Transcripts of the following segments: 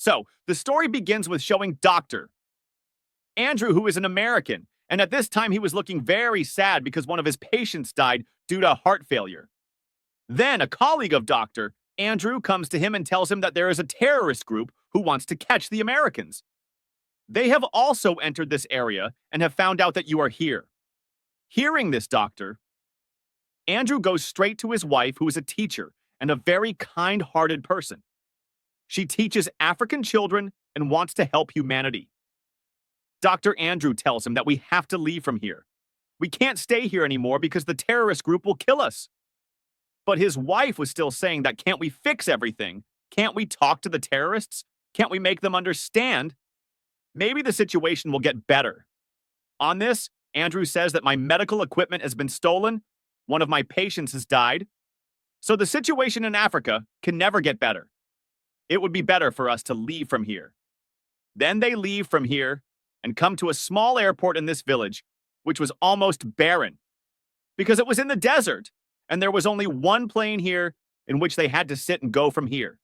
So, the story begins with showing Dr. Andrew, who is an American, and at this time he was looking very sad because one of his patients died due to heart failure. Then, a colleague of Dr. Andrew comes to him and tells him that there is a terrorist group who wants to catch the Americans. They have also entered this area and have found out that you are here. Hearing this, Dr. Andrew goes straight to his wife, who is a teacher and a very kind-hearted person. She teaches African children and wants to help humanity. Dr. Andrew tells him that we have to leave from here. We can't stay here anymore because the terrorist group will kill us. But his wife was still saying that can't we fix everything? Can't we talk to the terrorists? Can't we make them understand? Maybe the situation will get better. On this, Andrew says that my medical equipment has been stolen. One of my patients has died. So the situation in Africa can never get better. It would be better for us to leave from here. Then they leave from here and come to a small airport in this village, which was almost barren because it was in the desert and there was only one plane here in which they had to sit and go from here.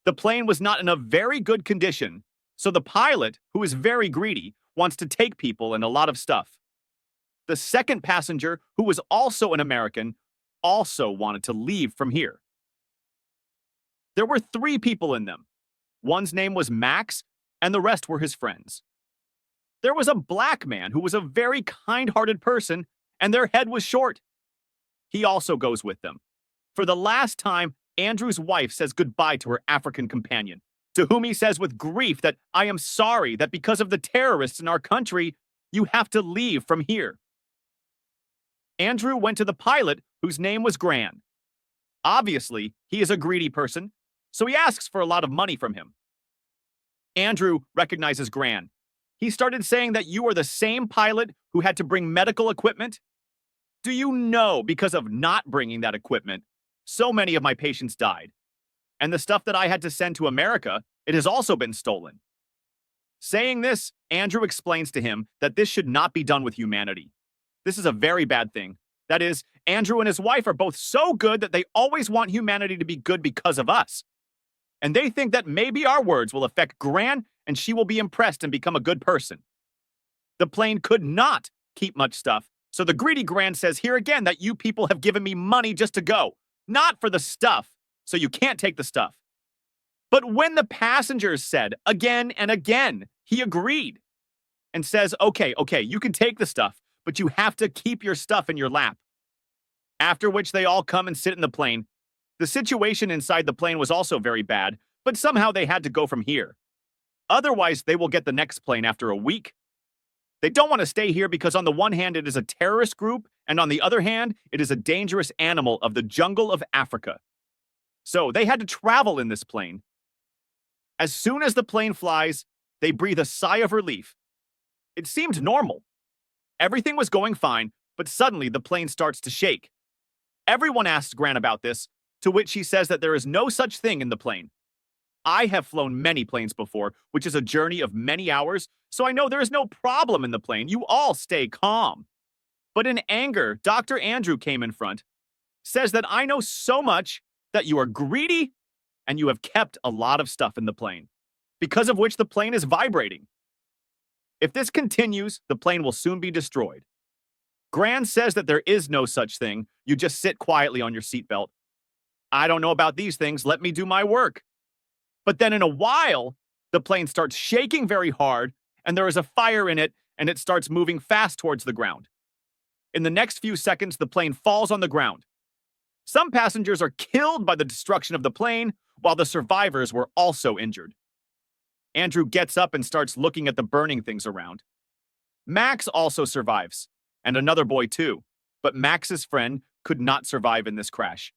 The plane was not in a very good condition, so the pilot, who is very greedy, wants to take people and a lot of stuff. The second passenger, who was also an American, also wanted to leave from here. There were 3 people in them. One's name was Max, and the rest were his friends. There was a black man who was a very kind-hearted person, and their head was short. He also goes with them. For the last time, Andrew's wife says goodbye to her African companion, to whom he says with grief that I am sorry that because of the terrorists in our country, you have to leave from here. Andrew went to the pilot, whose name was Gran. Obviously, he is a greedy person, so he asks for a lot of money from him. Andrew recognizes Gran. He started saying that you are the same pilot who had to bring medical equipment. Do you know, because of not bringing that equipment, so many of my patients died? And the stuff that I had to send to America, it has also been stolen. Saying this, Andrew explains to him that this should not be done with humanity. This is a very bad thing. That is, Andrew and his wife are both so good that they always want humanity to be good because of us. And they think that maybe our words will affect Gran and she will be impressed and become a good person. The plane could not keep much stuff, so the greedy Gran says here again that you people have given me money just to go, not for the stuff, so you can't take the stuff. But when the passengers said again and again, he agreed and says, okay, you can take the stuff, but you have to keep your stuff in your lap. After which they all come and sit in the plane. The situation inside the plane was also very bad, but somehow they had to go from here. Otherwise, they will get the next plane after a week. They don't want to stay here because on the one hand, it is a terrorist group, and on the other hand, it is a dangerous animal of the jungle of Africa. So they had to travel in this plane. As soon as the plane flies, they breathe a sigh of relief. It seemed normal. Everything was going fine, but suddenly the plane starts to shake. Everyone asks Gran about this, to which he says that there is no such thing in the plane. I have flown many planes before, which is a journey of many hours, so I know there is no problem in the plane. You all stay calm. But in anger, Dr. Andrew came in front, says that I know so much that you are greedy and you have kept a lot of stuff in the plane, because of which the plane is vibrating. If this continues, the plane will soon be destroyed. Gran says that there is no such thing. You just sit quietly on your seatbelt. I don't know about these things. Let me do my work. But then in a while, the plane starts shaking very hard, and there is a fire in it, and it starts moving fast towards the ground. In the next few seconds, the plane falls on the ground. Some passengers are killed by the destruction of the plane, while the survivors were also injured. Andrew gets up and starts looking at the burning things around. Max also survives, and another boy too, but Max's friend could not survive in this crash.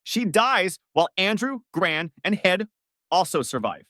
She dies while Andrew, Gran, and Head also survive.